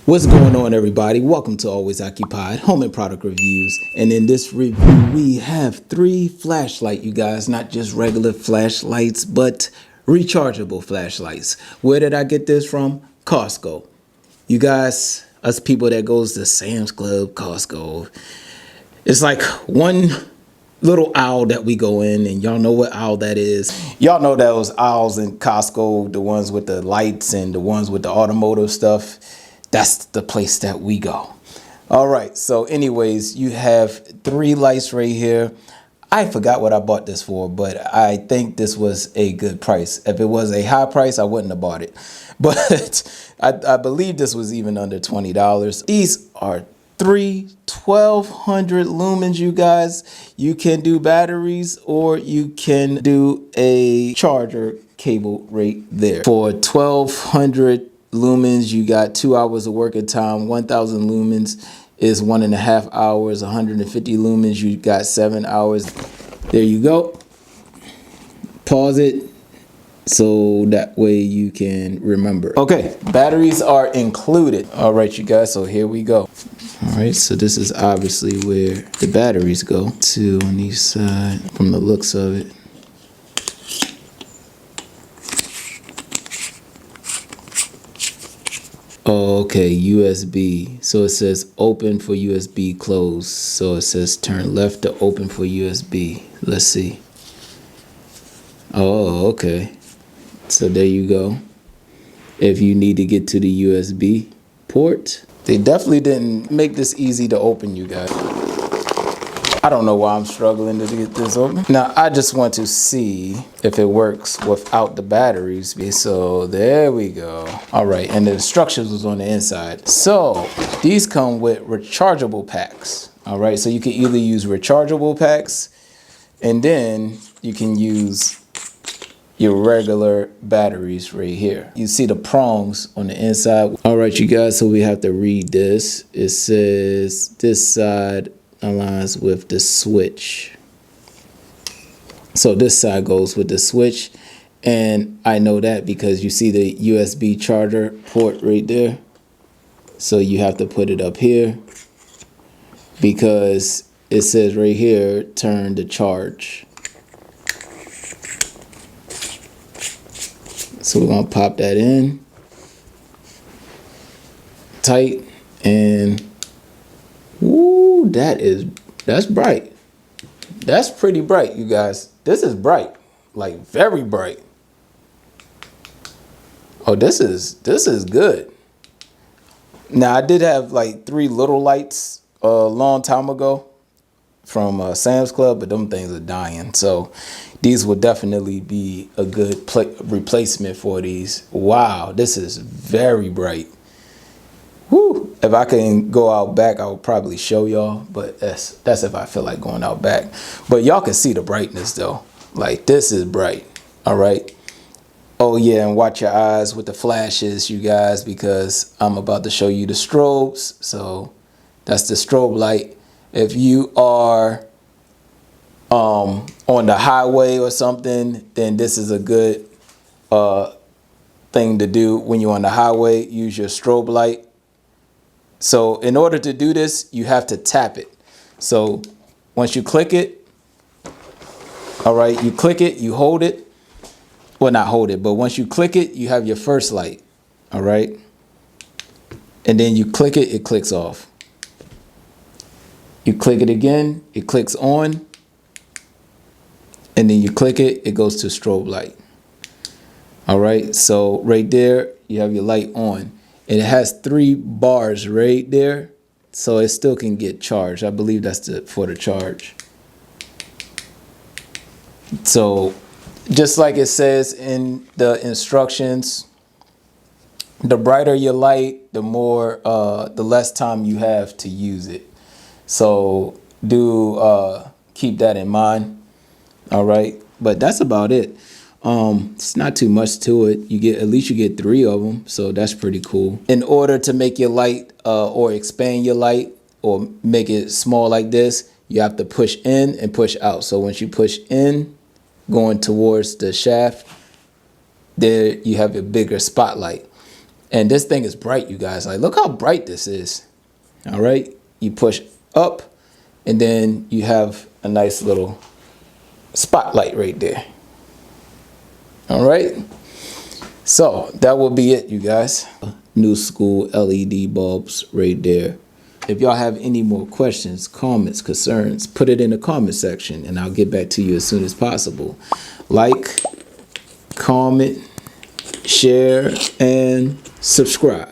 What's going on, everybody? Welcome to Always Occupied Home and Product Reviews. And in this review, we have 3 flashlights, you guys. Not just regular flashlights, but rechargeable flashlights. Where did I get this from? Costco. You guys, us people that goes to Sam's Club, Costco, it's like one little aisle that we go in, and y'all know what aisle that is. Y'all know those aisles in Costco, the ones with the lights and the ones with the automotive stuff. That's the place that we go. All right, so anyways, you have 3 lights right here. I forgot what I bought this for, but I think this was a good price. If it was a high price, I wouldn't have bought it. But I believe this was even under $20. These are 3 1200 lumens, you guys. You can do batteries or you can do a charger cable right there. For 1200 lumens, you got 2 hours of working time. 1000 lumens is 1.5 hours. 150 lumens, you got 7 hours. There you go. Pause it so that way you can remember. Okay, batteries are included. All right, you guys, so here we go. All right, so this is obviously where the batteries go to on each side from the looks of it. Oh, okay, USB. So it says open for USB, close. So it says turn left to open for USB. Let's see. Oh, okay. So there you go. If you need to get to the USB port. They definitely didn't make this easy to open, you guys. I don't know why I'm struggling to get this open. Now, I just want to see if it works without the batteries. So there we go. All right, and the instructions was on the inside. So these come with rechargeable packs. All right, so you can either use rechargeable packs and then you can use your regular batteries right here. You see the prongs on the inside. All right, you guys, so we have to read this. It says this side aligns with the switch. So this side goes with the switch. And I know that because you see the USB charger port right there. So you have to put it up here because it says right here, turn to charge. So we're gonna pop that in tight, and woo, that's bright. That's pretty bright, you guys. This is bright, like very bright. Oh, this is good. Now I did have like 3 little lights a long time ago from Sam's Club, but them things are dying. So these will definitely be a good replacement for these. Wow, this is very bright. Woo. If I can go out back, I would probably show y'all, but that's if I feel like going out back. But y'all can see the brightness though. Like this is bright. All right. Oh yeah, and watch your eyes with the flashes, you guys, because I'm about to show you the strobes. So that's the strobe light. If you are on the highway or something, then this is a good thing to do when you're on the highway. Use your strobe light. So in order to do this, you have to tap it. So once you click it, all right, you click it, you hold it. Well, not hold it, but once you click it, you have your first light, all right? And then you click it, it clicks off. You click it again, it clicks on, and then you click it, it goes to strobe light. All right, so right there, you have your light on. And it has 3 bars right there, so it still can get charged. I believe that's for the charge. So just like it says in the instructions, the brighter your light, the less time you have to use it. So do keep that in mind. All right, but that's about it. It's not too much to it. At least you get 3 of them, so that's pretty cool. In order to make your light or expand your light or make it small like this, you have to push in and push out. So once you push in, going towards the shaft, there you have a bigger spotlight. And this thing is bright, you guys. Like, look how bright this is. All right. You push up and then you have a nice little spotlight right there. All right. So that will be it, you guys. New school LED bulbs right there. If y'all have any more questions, comments, concerns, put it in the comment section and I'll get back to you as soon as possible. Like, comment, share, and subscribe.